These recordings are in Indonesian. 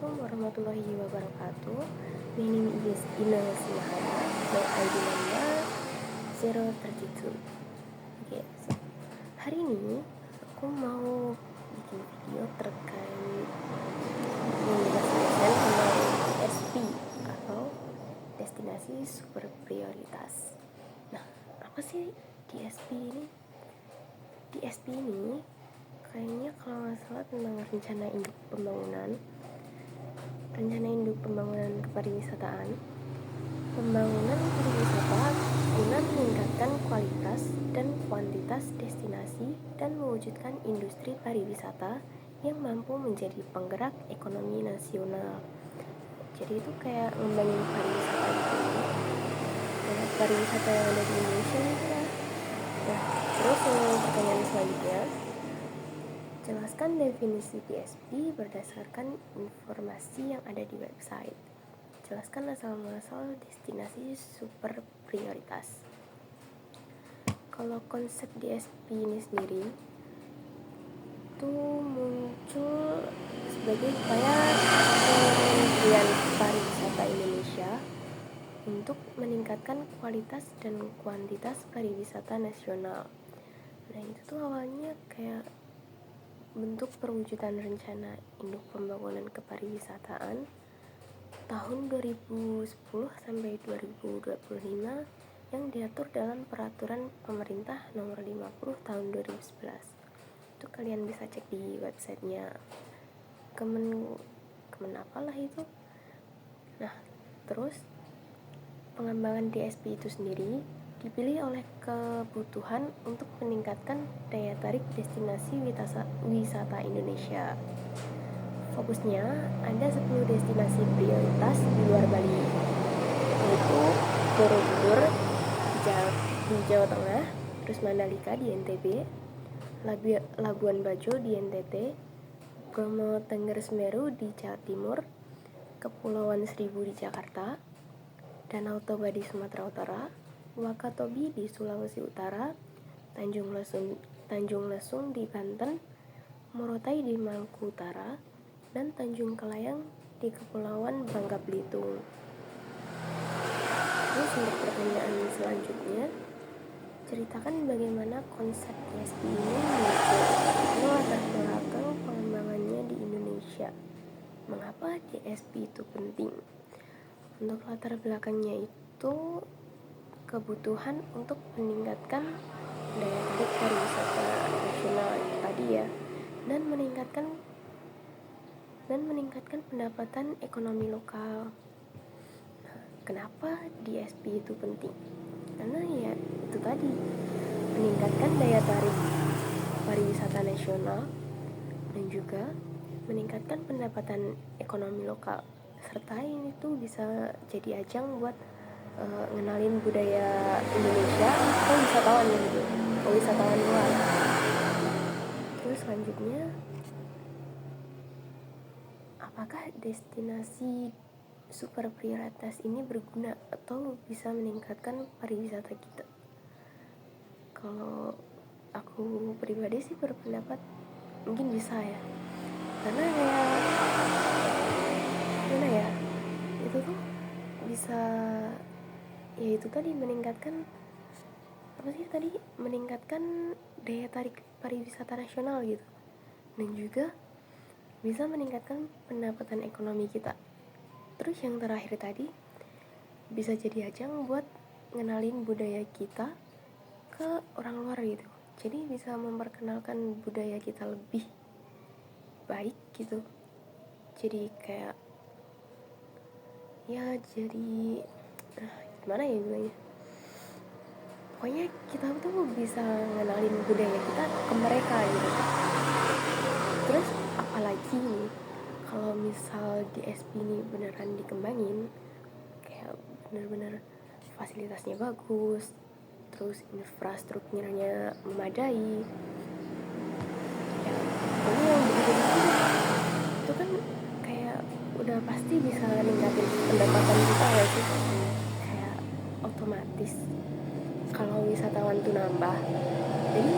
Assalamualaikum warahmatullahi wabarakatuh. My name is Ina Simahaya. My ID number 032. Oke, hari ini aku mau bikin video terkait menjelaskan tentang DSP atau destinasi super prioritas. Nah, apa sih DSP ini? DSP ini kayaknya kalau nggak salah tentang rencana induk pembangunan kepariwisataan. Pembangunan pariwisata guna meningkatkan kualitas dan kuantitas destinasi dan mewujudkan industri pariwisata yang mampu menjadi penggerak ekonomi nasional. Jadi itu kayak ngembangin pariwisata itu, kayak pariwisata yang ada di Indonesia gitu ya. Nah, terus pertanyaan selanjutnya, jelaskan definisi DSP berdasarkan informasi yang ada di website. Jelaskan asal-muasal destinasi super prioritas. Kalau konsep DSP ini sendiri itu muncul sebagai upaya Kementerian Pariwisata Indonesia untuk meningkatkan kualitas dan kuantitas pariwisata nasional. Nah, itu tuh awalnya kayak bentuk perwujudan rencana induk pembangunan kepariwisataan tahun 2010 sampai 2025 yang diatur dalam peraturan pemerintah nomor 50 tahun 2011. Itu kalian bisa cek di websitenya Kemen apalah itu. Nah, terus pengembangan DSP itu sendiri dipilih oleh kebutuhan untuk meningkatkan daya tarik destinasi wisata Indonesia. Fokusnya ada 10 destinasi prioritas di luar Bali, yaitu Borobudur di Jawa Tengah, terus Mandalika di NTB, Labuan Bajo di NTT, Bromo Tengger Semeru di Jawa Timur, Kepulauan Seribu di Jakarta, Danau Toba di Sumatera Utara, Wakatobi di Sulawesi Utara, Tanjung Lesung di Banten, Morotai di Maluku Utara, dan Tanjung Kelayang di Kepulauan Bangka Belitung. Terus untuk pertanyaan selanjutnya, ceritakan bagaimana konsep DSP ini muncul, latar belakang pengembangannya di Indonesia. Mengapa DSP itu penting? Untuk latar belakangnya itu kebutuhan untuk meningkatkan daya tarik pariwisata nasional tadi ya, dan meningkatkan pendapatan ekonomi lokal. Nah, kenapa DSP itu penting? Karena ya itu tadi, meningkatkan daya tarik pariwisata nasional dan juga meningkatkan pendapatan ekonomi lokal, serta ini tuh bisa jadi ajang buat ngenalin budaya Indonesia ke wisatawan gitu, ke wisatawan luar. Terus selanjutnya, apakah destinasi super prioritas ini berguna atau bisa meningkatkan pariwisata kita? Kalau aku pribadi sih berpendapat mungkin bisa ya, karena kayak gimana ya, itu tuh bisa ya itu tadi meningkatkan daya tarik pariwisata nasional gitu, dan juga bisa meningkatkan pendapatan ekonomi kita. Terus yang terakhir tadi, bisa jadi ajang buat ngenalin budaya kita ke orang luar gitu, jadi bisa memperkenalkan budaya kita lebih baik gitu. Jadi kayak ya jadi gimana ya bilangnya, pokoknya kita tuh bisa ngenalin budaya kita ke mereka gitu. Terus apalagi nih, kalau misal DSP ini beneran dikembangin, kayak bener-bener fasilitasnya bagus, terus infrastrukturnya memadai, ya pokoknya yang begitu itu kan kayak udah pasti bisa ningkatin pendapatan kita ya sih. Kayak otomatis kalau wisatawan tuh nambah, jadi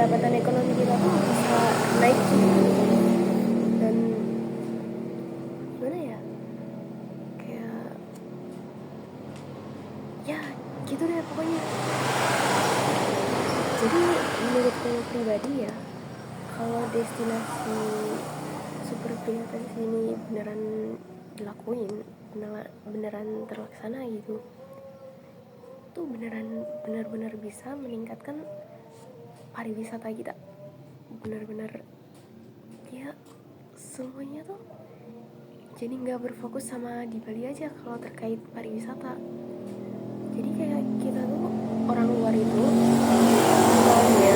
pendapatan ekonomi kita tuh bisa naik Jadi menurutku pribadi ya, kalau destinasi super prioritas ini beneran dilakuin, beneran terlaksana gitu, tuh benar-benar bisa meningkatkan pariwisata kita. Benar-benar ya, semuanya tuh jadi nggak berfokus sama di Bali aja kalau terkait pariwisata. Jadi kayak kita tuh orang luar itu maunya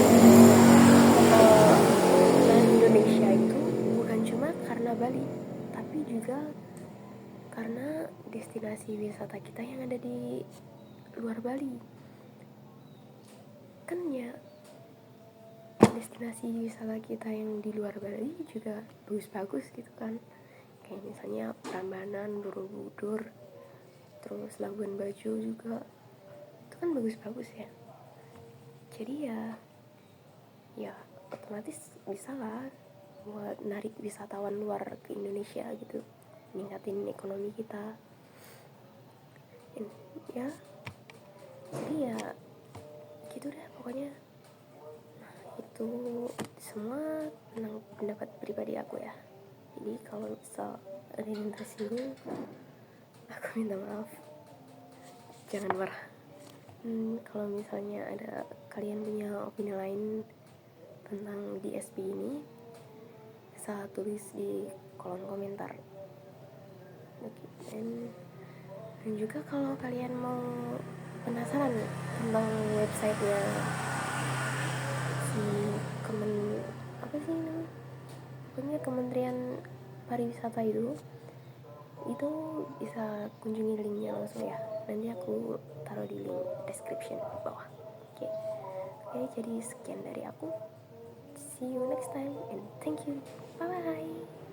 Indonesia itu bukan cuma karena Bali, tapi juga karena destinasi wisata kita yang ada di luar Bali. Kan ya, destinasi wisata kita yang di luar Bali juga bagus-bagus gitu kan, kayak misalnya Prambanan, Borobudur, terus Labuan Bajo juga, itu kan bagus-bagus ya. Jadi ya otomatis bisa lah buat narik wisatawan luar ke Indonesia gitu, ningkatin ekonomi kita. Ya jadi ya gitu deh pokoknya. Itu semua tentang pendapat pribadi aku ya. Jadi kalau misal ada yang tersinggung, aku minta maaf, jangan marah. Kalau misalnya ada kalian punya opini lain tentang DSP ini, bisa tulis di kolom komentar. Oke, dan juga kalau kalian mau penasaran tentang websitenya si apa sih namanya, pokoknya Kementerian Pariwisata itu bisa kunjungi linknya langsung ya, nanti aku taruh di link description bawah. Oke, jadi sekian dari aku, see you next time and thank you, bye bye.